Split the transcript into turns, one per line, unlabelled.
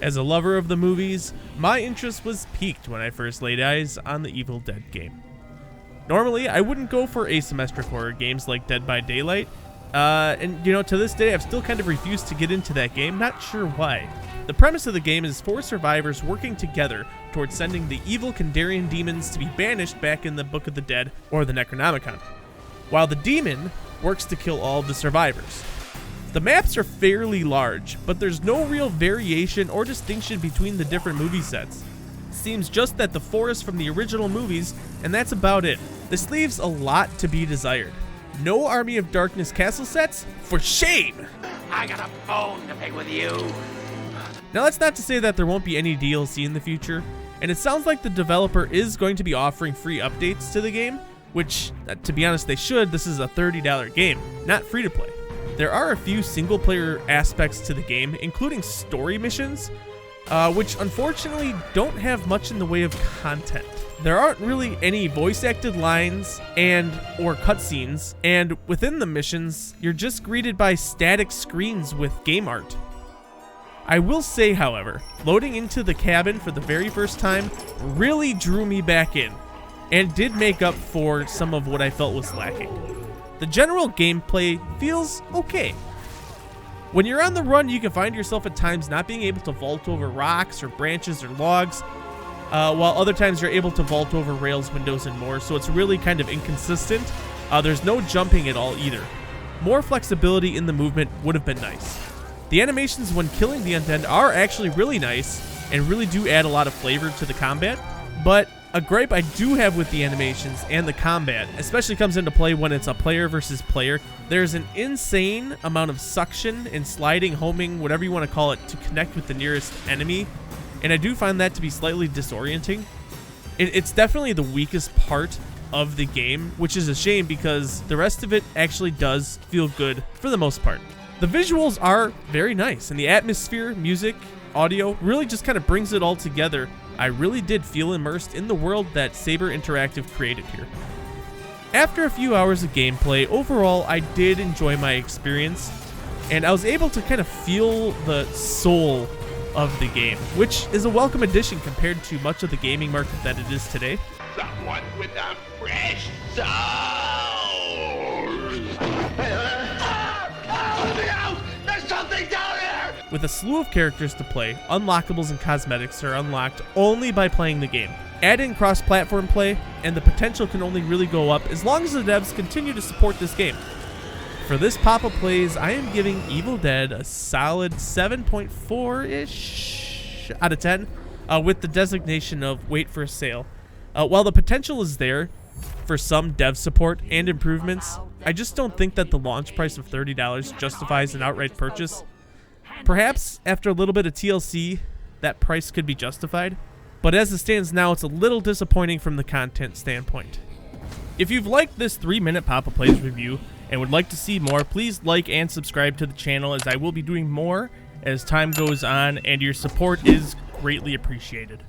As a lover of the movies, my interest was piqued when I first laid eyes on the Evil Dead game. Normally, I wouldn't go for asymmetric horror games like Dead by Daylight, and you know, to this day I've still kind of refused to get into that game, not sure why. The premise of the game is 4 survivors working together towards sending the evil Kandarian demons to be banished back in the Book of the Dead, or the Necronomicon, while the demon works to kill all of the survivors. The maps are fairly large, but there's no real variation or distinction between the different movie sets. Seems just that the forest from the original movies, and that's about it. This leaves a lot to be desired. No Army of Darkness castle sets? For shame!
I got a bone to pick with you.
Now that's not to say that there won't be any DLC in the future, and it sounds like the developer is going to be offering free updates to the game, which, to be honest, they should. This is a $30 game, not free to play. There are a few single-player aspects to the game, including story missions, which unfortunately don't have much in the way of content. There aren't really any voice-acted lines or cutscenes, and within the missions, you're just greeted by static screens with game art. I will say, however, loading into the cabin for the very first time really drew me back in, and did make up for some of what I felt was lacking. The general gameplay feels okay. When you're on the run, you can find yourself at times not being able to vault over rocks or branches or logs, while other times you're able to vault over rails, windows, and more, so it's really kind of inconsistent. There's no jumping at all either. More flexibility in the movement would have been nice. The animations when killing the undead are actually really nice, and really do add a lot of flavor to the combat, but a gripe I do have with the animations and the combat, especially comes into play when it's a player versus player. There's an insane amount of suction and sliding, homing, whatever you want to call it, to connect with the nearest enemy, and I do find that to be slightly disorienting. It's definitely the weakest part of the game, which is a shame because the rest of it actually does feel good for the most part. The visuals are very nice, and the atmosphere, music, audio really just kind of brings it all together. I really did feel immersed in the world that Saber Interactive created here. After a few hours of gameplay, overall I did enjoy my experience, and I was able to kind of feel the soul of the game, which is a welcome addition compared to much of the gaming market that it is today.
Someone with a fresh soul. There's something down here!
With a slew of characters to play, unlockables and cosmetics are unlocked only by playing the game. Add in cross-platform play, and the potential can only really go up as long as the devs continue to support this game. For this Papa Plays, I am giving Evil Dead a solid 7.4-ish out of 10, with the designation of wait for a sale. While the potential is there for some dev support and improvements, I just don't think that the launch price of $30 justifies an outright purchase. Perhaps after a little bit of TLC, that price could be justified, but as it stands now, it's a little disappointing from the content standpoint. If you've liked this 3-minute Papa Plays review and would like to see more, please like and subscribe to the channel, as I will be doing more as time goes on, and your support is greatly appreciated.